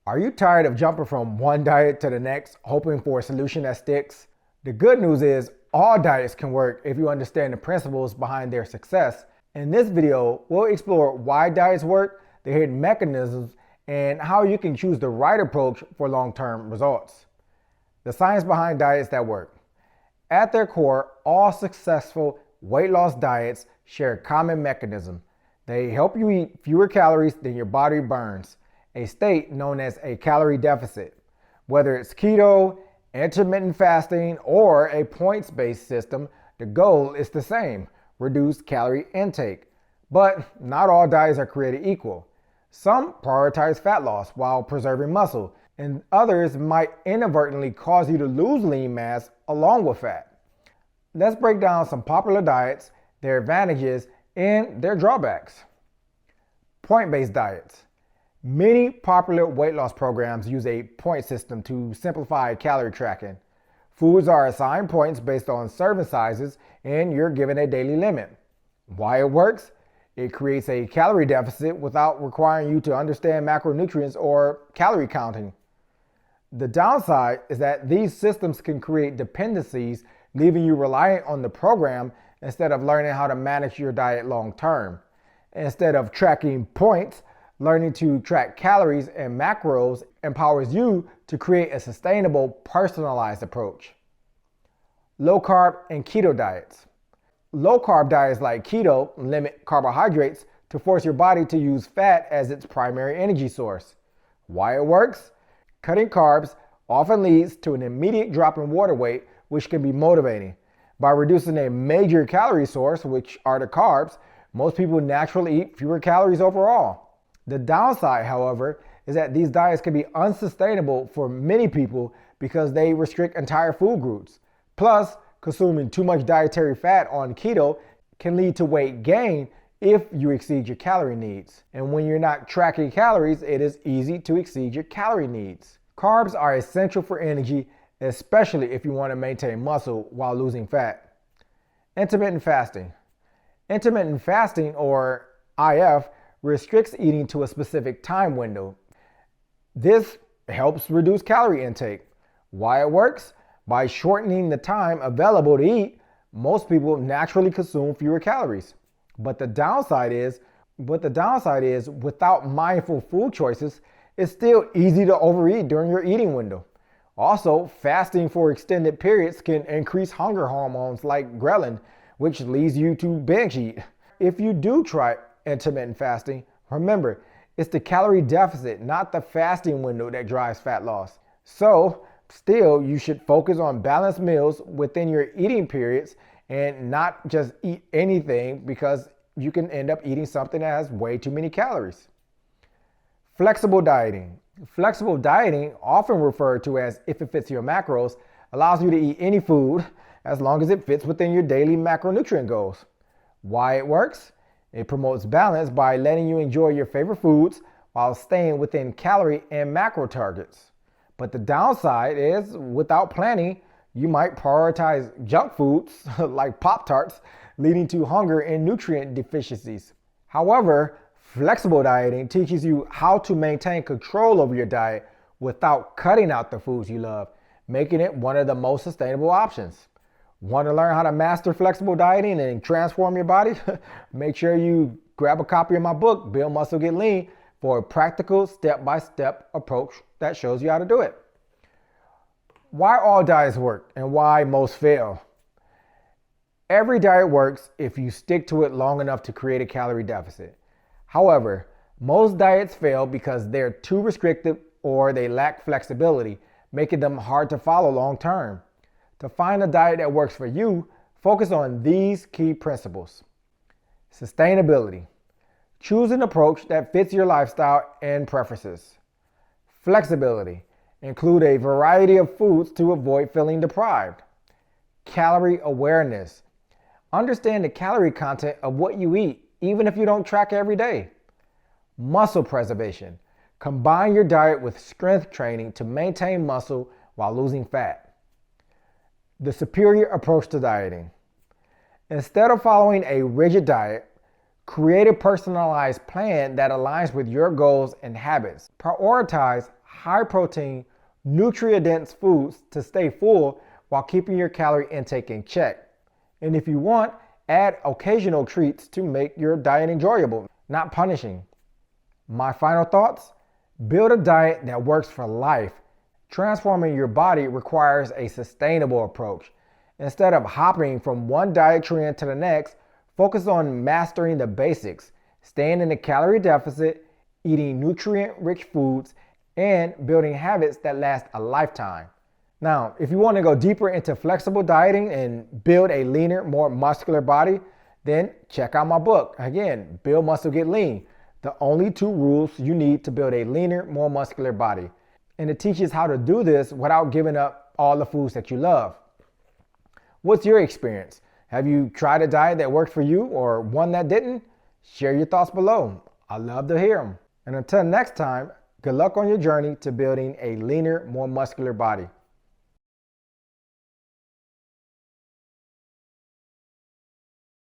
Are you tired of jumping from one diet to the next, hoping for a solution that sticks? The good news is all diets can work if you understand the principles behind their success. In this video, we'll explore why diets work, the hidden mechanisms, and how you can choose the right approach for long-term results. The science behind diets that work. At their core, all successful weight loss diets share a common mechanism. They help you eat fewer calories than your body burns, a state known as a calorie deficit. Whether it's keto, intermittent fasting, or a points-based system, the goal is the same: reduce calorie intake. But not all diets are created equal. Some prioritize fat loss while preserving muscle, and others might inadvertently cause you to lose lean mass along with fat. Let's break down some popular diets, their advantages, and their drawbacks. Point-based diets. Many popular weight loss programs use a point system to simplify calorie tracking. Foods are assigned points based on serving sizes, and you're given a daily limit. Why it works? It creates a calorie deficit without requiring you to understand macronutrients or calorie counting. The downside is that these systems can create dependencies, leaving you reliant on the program instead of learning how to manage your diet long term. Instead of tracking points, learning to track calories and macros empowers you to create a sustainable, personalized approach. Low carb and keto diets. Low carb diets like keto limit carbohydrates to force your body to use fat as its primary energy source. Why it works? Cutting carbs often leads to an immediate drop in water weight, which can be motivating. By reducing a major calorie source, which are the carbs, most people naturally eat fewer calories overall. The downside, however, is that these diets can be unsustainable for many people because they restrict entire food groups. Plus, consuming too much dietary fat on keto can lead to weight gain if you exceed your calorie needs. And when you're not tracking calories, it is easy to exceed your calorie needs. Carbs are essential for energy, especially if you want to maintain muscle while losing fat. Intermittent fasting. Intermittent fasting, or IF, restricts eating to a specific time window. This helps reduce calorie intake. Why it works? By shortening the time available to eat, most people naturally consume fewer calories. But the downside is, without mindful food choices, it's still easy to overeat during your eating window. Also, fasting for extended periods can increase hunger hormones like ghrelin, which leads you to binge eat. If you do try intermittent fasting, remember, it's the calorie deficit, not the fasting window, that drives fat loss. So, still, you should focus on balanced meals within your eating periods and not just eat anything, because you can end up eating something that has way too many calories. Flexible dieting. Flexible dieting, often referred to as if it fits your macros, allows you to eat any food as long as it fits within your daily macronutrient goals. Why it works? It promotes balance by letting you enjoy your favorite foods while staying within calorie and macro targets. But the downside is, without planning, you might prioritize junk foods like Pop-Tarts, leading to hunger and nutrient deficiencies. However, flexible dieting teaches you how to maintain control over your diet without cutting out the foods you love, making it one of the most sustainable options. Want to learn how to master flexible dieting and transform your body? Make sure you grab a copy of my book, Build Muscle, Get Lean, for a practical step-by-step approach that shows you how to do it. Why all diets work and why most fail. Every diet works if you stick to it long enough to create a calorie deficit. However, most diets fail because they're too restrictive or they lack flexibility, making them hard to follow long term. To find a diet that works for you, focus on these key principles. Sustainability. Choose an approach that fits your lifestyle and preferences. Flexibility. Include a variety of foods to avoid feeling deprived. Calorie awareness. Understand the calorie content of what you eat, even if you don't track every day. Muscle preservation. Combine your diet with strength training to maintain muscle while losing fat. The superior approach to dieting. Instead of following a rigid diet, create a personalized plan that aligns with your goals and habits. Prioritize high protein, nutrient dense foods to stay full while keeping your calorie intake in check. And if you want, add occasional treats to make your diet enjoyable, not punishing. My final thoughts: build a diet that works for life. Transforming your body requires a sustainable approach. Instead of hopping from one diet trend to the next, focus on mastering the basics, staying in a calorie deficit, eating nutrient-rich foods, and building habits that last a lifetime. Now, if you want to go deeper into flexible dieting and build a leaner, more muscular body, then check out my book. Again, Build Muscle, Get Lean. The only 2 rules you need to build a leaner, more muscular body. And it teaches how to do this without giving up all the foods that you love. What's your experience? Have you tried a diet that worked for you or one that didn't? Share your thoughts below. I'd love to hear them. And until next time, good luck on your journey to building a leaner, more muscular body.